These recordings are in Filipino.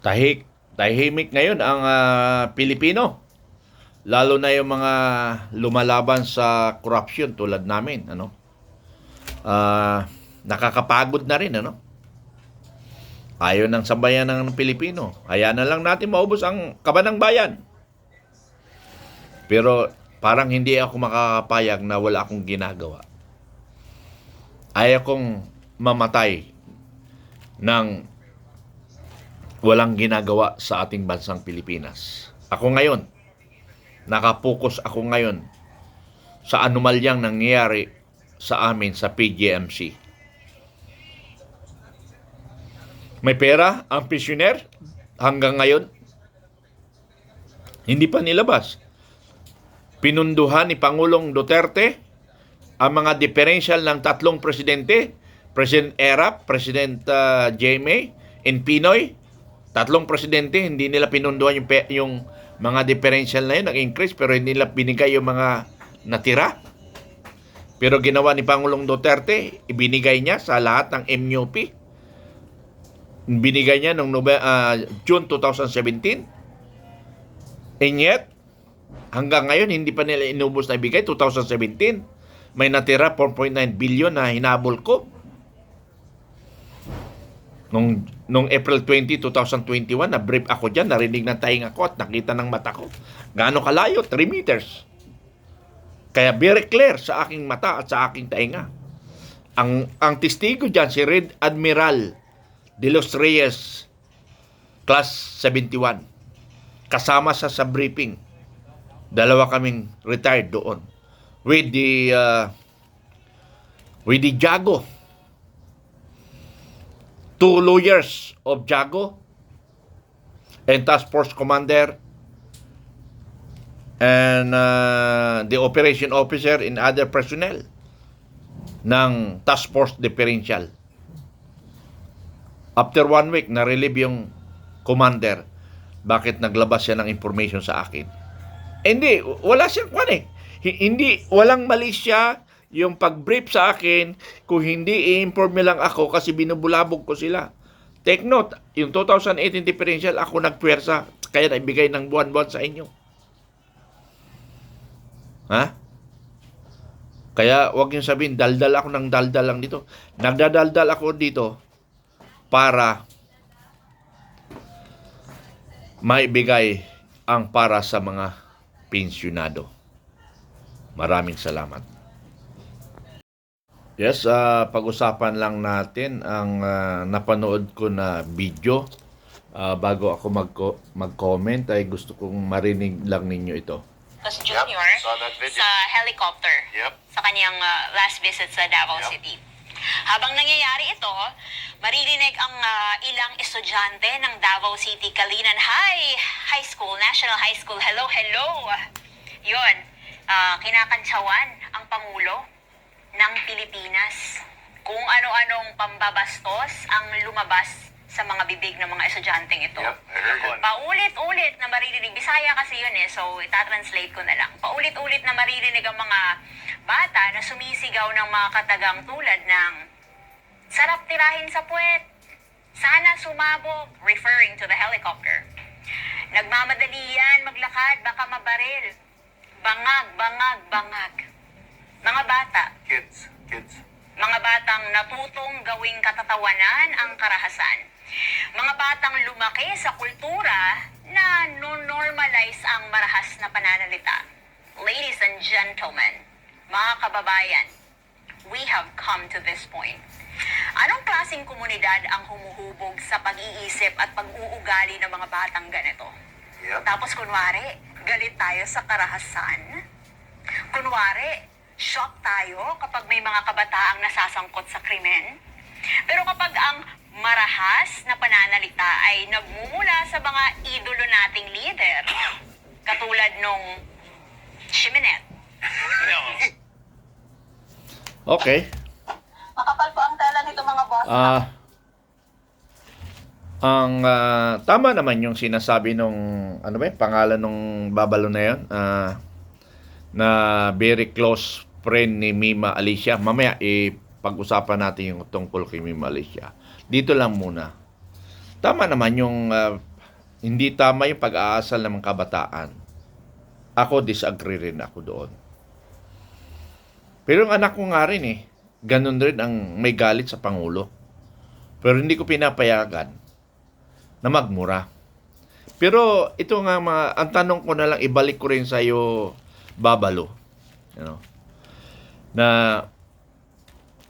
Tahimik ngayon ang Pilipino. Lalo na yung mga lumalaban sa corruption tulad namin, ano. Nakakapagod na rin, ano. Ayaw ng sambayan ng Pilipino. Hayaan na lang natin maubos ang kaban ng bayan. Pero parang hindi ako makakapayag na wala akong ginagawa. Ayaw kong mamatay ng walang ginagawa sa ating bansang Pilipinas. Nakapokus ako ngayon sa anomalyang nangyayari sa amin sa PGMC. May pera ang pensioner hanggang ngayon. Hindi pa nilabas. Pinunduhan ni Pangulong Duterte ang mga diferensyal ng tatlong presidente, President Erap, President Jaime, and Pinoy. Tatlong presidente, hindi nila pinunduhan yung mga differential na yun, nag-increase, pero hindi nila binigay yung mga natira. Pero ginawa ni Pangulong Duterte, ibinigay niya sa lahat ng MUP. Binigay niya noong June 2017. And yet, hanggang ngayon, hindi pa nila inubos na ibigay. 2017, may natira 4.9 billion na hinabol ko. Nung April 20, 2021, na-brief ako dyan, narinig ng tainga ko at nakita ng mata ko. Gaano kalayo? 3 meters. Kaya very clear sa aking mata at sa aking tainga. Ang testigo dyan, si Red Admiral De Los Reyes, Class 71. Kasama sa briefing. Dalawa kaming retired doon. With the Jago. 2 lawyers of Jago and Task Force Commander and the Operation Officer and other personnel ng Task Force Differential. After 1 week, na-relieve yung commander. Bakit naglabas siya ng information sa akin? Hindi, wala siyang Hindi, walang mali siya yung pag-brief sa akin kung hindi i-inform lang ako kasi binubulabog ko sila. Take note, yung 2018 differential, ako nagpwersa, kaya naibigay ng buwan-buwan sa inyo. Ha? Kaya wag yung sabihin, daldal ako ng daldal lang dito. Nagdadaldal ako dito para maibigay ang para sa mga pensyonado. Maraming salamat. Yes, pag-usapan lang natin ang napanood ko na video. Bago ako mag-comment ay gusto kong marinig lang ninyo ito. Junior sa helicopter sa kanyang last visit sa Davao City. Habang nangyayari ito, maririnig ang ilang estudyante ng Davao City Kalinan High School, National High School. Hello, hello! Yun, kinakantsawan ang Pangulo ng Pilipinas. Kung ano-anong pambabastos ang lumabas sa mga bibig ng mga estudyanteng ito. Paulit-ulit na maririnig. Bisaya kasi yun so itatranslate ko na lang. Paulit-ulit na maririnig ang mga bata na sumisigaw ng mga katagang tulad ng sarap tirahin sa puwet, sana sumabog, referring to the helicopter. Nagmamadali yan, maglakad, baka mabaril. Bangag, bangag, bangag. Mga bata. Kids. Mga batang natutong gawing katatawanan ang karahasan. Mga batang lumaki sa kultura na normalize ang marahas na pananalita. Ladies and gentlemen, mga kababayan, we have come to this point. Anong klaseng komunidad ang humuhubog sa pag-iisip at pag-uugali ng mga batang ganito? Tapos kunwari, galit tayo sa karahasan. Kunwari, shock tayo kapag may mga kabataang nasasangkot sa krimen. Pero kapag ang marahas na pananalita ay nagmumula sa mga idolo nating leader, katulad nung Shimenet. Okay. Makapal po ang tela nito mga boss. Tama naman yung sinasabi nung pangalan nung babalo na yun, na very close friend ni Mima Alicia. Mamaya pag-usapan natin yung tungkol kay Mima Alicia. Dito lang muna. Tama naman yung hindi tama yung pag-aasal ng mga kabataan. Ako, disagree rin ako doon. Pero yung anak ko nga rin ganun rin ang may galit sa Pangulo. Pero hindi ko pinapayagan na magmura. Pero ito nga ang tanong ko na lang, ibalik ko rin sa iyo, Babalo. Na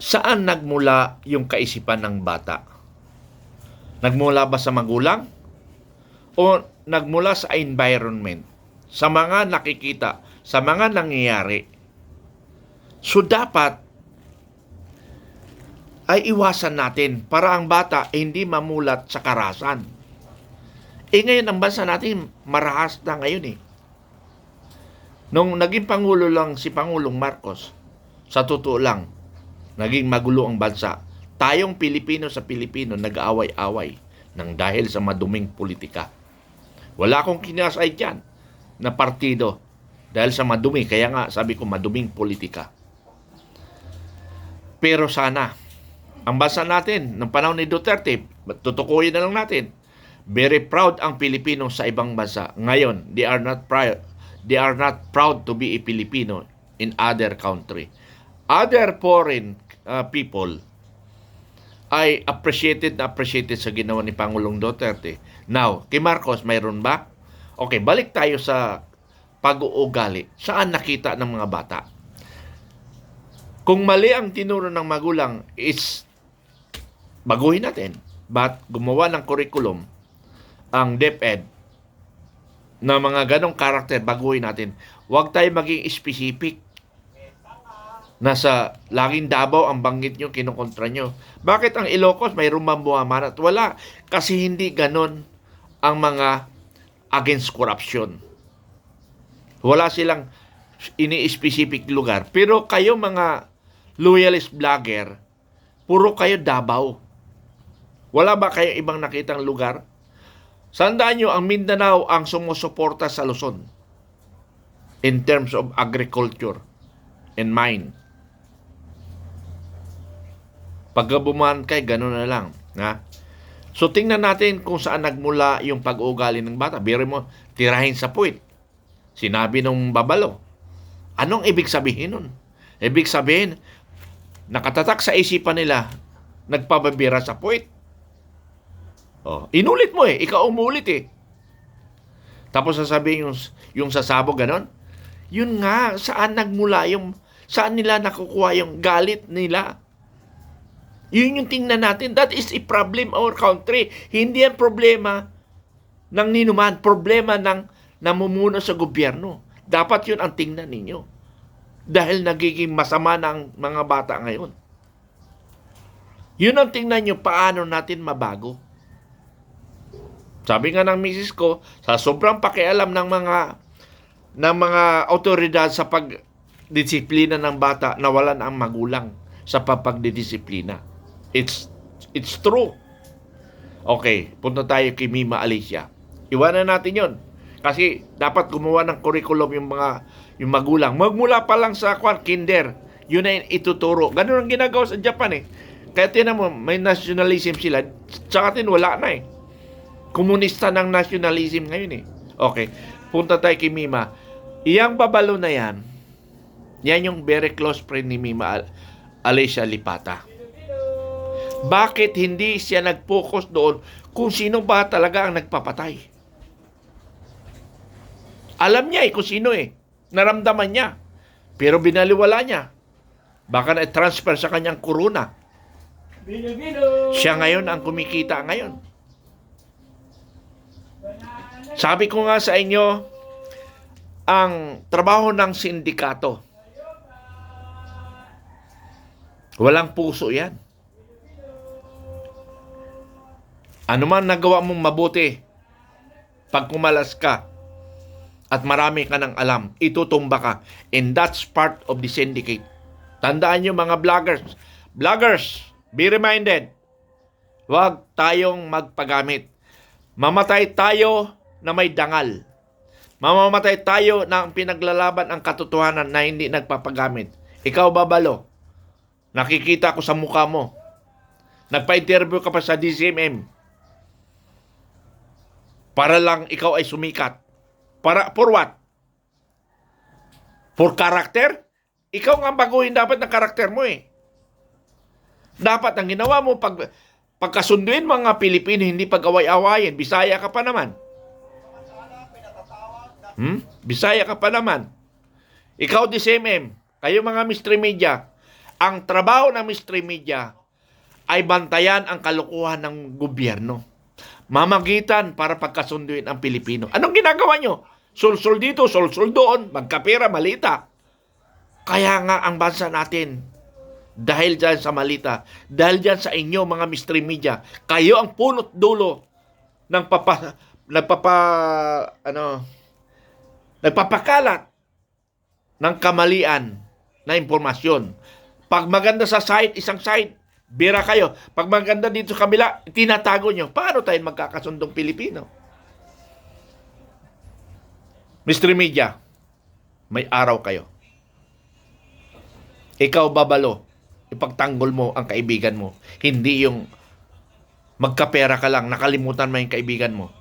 saan nagmula yung kaisipan ng bata? Nagmula ba sa magulang? O nagmula sa environment? Sa mga nakikita, sa mga nangyayari? So dapat ay iwasan natin para ang bata hindi mamulat sa karahasan. Ngayon ang bansa natin marahas na ngayon Nung naging Pangulo lang si Pangulong Marcos, sa totoo lang, naging magulo ang bansa. Tayong Pilipino sa Pilipino nag-aaway-away nang dahil sa maduming politika. Wala akong kinasay dyan na partido dahil sa madumi. Kaya nga sabi ko maduming politika. Pero sana, ang bansa natin, ng panahon ni Duterte, tutukuyin na lang natin, very proud ang Pilipino sa ibang bansa. Ngayon, they are not proud to be a Filipino in other country. Other foreign people ay appreciated sa ginawa ni Pangulong Duterte. Now, kay Marcos, mayroon ba? Okay, balik tayo sa pag-uugali. Saan nakita ng mga bata? Kung mali ang tinuro ng magulang is baguhin natin. But gumawa ng curriculum ang DepEd na mga ganong karakter, baguhin natin. Huwag tayo maging specific. Nasa laging Davao ang banggit nyo, kinukontra nyo. Bakit ang Ilocos may rumambuhaman at wala? Kasi hindi ganon ang mga against corruption. Wala silang ini-specific lugar. Pero kayo mga loyalist vlogger, puro kayo Davao. Wala ba kayo ibang nakitang lugar? Sandaan nyo, ang Mindanao ang sumusuporta sa Luzon in terms of agriculture and mine. Pagka bumaan kay, gano'n na lang. So, tingnan natin kung saan nagmula yung pag-uugali ng bata. Biro mo, tirahin sa puwit. Sinabi nung Babalo. Anong ibig sabihin nun? Ibig sabihin, nakatatak sa isipan nila, nagpababira sa puwit. Inulit mo ikaw umulit Tapos sasabihin yung sasabog ganon. Yun nga, saan nagmula saan nila nakukuha yung galit nila? Yun yung tingnan natin. That is a problem our country. Hindi yan problema ng ninuman. Problema ng namumuno sa gobyerno. Dapat yun ang tingnan ninyo. Dahil nagiging masama ng mga bata ngayon. Yun ang tingnan nyo, paano natin mabago. Sabi nga ng misis ko, sa sobrang pakialam ng mga otoridad sa pagdisiplina ng bata, nawalan ang magulang sa pagdidisiplina. It's true. Okay, punta tayo kay Mima Alicia. Iwanan natin yon. Kasi dapat gumawa ng curriculum yung magulang. Magmula pa lang sa kinder, yun na ituturo. Ganun ang ginagawa sa Japan Kaya tinan mo, may nationalism sila. Sa atin, wala na Komunista ng nationalism ngayon Okay, punta tayo kay Mima. Iyang Babalo na yan yung very close friend ni Mima Alicia Lipata. Bakit hindi siya nag-focus doon kung sino ba talaga ang nagpapatay? Alam niya kung sino Naramdaman niya. Pero binaliwala niya. Baka na-transfer sa kanyang kuruna. Siya ngayon ang kumikita ngayon. Sabi ko nga sa inyo, ang trabaho ng sindikato, walang puso yan. Ano man nagawa mong mabuti, pag kumalas ka at marami ka ng alam, itutumba ka. And that's part of the syndicate. Tandaan nyo mga vloggers, be reminded, huwag tayong magpagamit. Mamatay tayo na may dangal. Mamamatay tayo na pinaglalaban ang katotohanan na hindi nagpapagamit. Ikaw, Babalo, nakikita ko sa mukha mo. Nagpa-interview ka pa sa DCMM. Para lang ikaw ay sumikat. For what? For character? Ikaw nga baguhin dapat ng karakter mo eh. Dapat ang ginawa mo pagkasunduin mga Pilipino, hindi pag-away-awayin. Bisaya ka pa naman. Bisaya ka pa naman. Ikaw di same. Kayo mga mystery media. Ang trabaho ng mystery media ay bantayan ang kalokohan ng gobyerno. Mamagitan para pagkasunduin ang Pilipino. Anong ginagawa nyo? Sul-sul dito, sul-sul doon, magkapera, malita. Kaya nga ang bansa natin, dahil dyan sa malita, dahil dyan sa inyo mga mystery media, kayo ang punot dulo ng nagpapakalat ng kamalian na impormasyon. Pag maganda sa site, isang site, bira kayo. Pag maganda dito sa kabila, tinatago nyo. Paano tayo magkakasundong Pilipino? Mystery Media, may araw kayo. Ikaw babalo, ipagtanggol mo ang kaibigan mo. Hindi yung magkapera ka lang, nakalimutan mo yung kaibigan mo.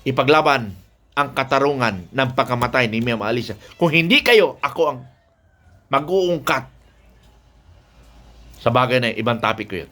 Ipaglaban ang katarungan ng pagkamatay ni Mia Alisa. Kung hindi kayo, ako ang mag-uungkat. Sa bagay na ibang topic ko yun.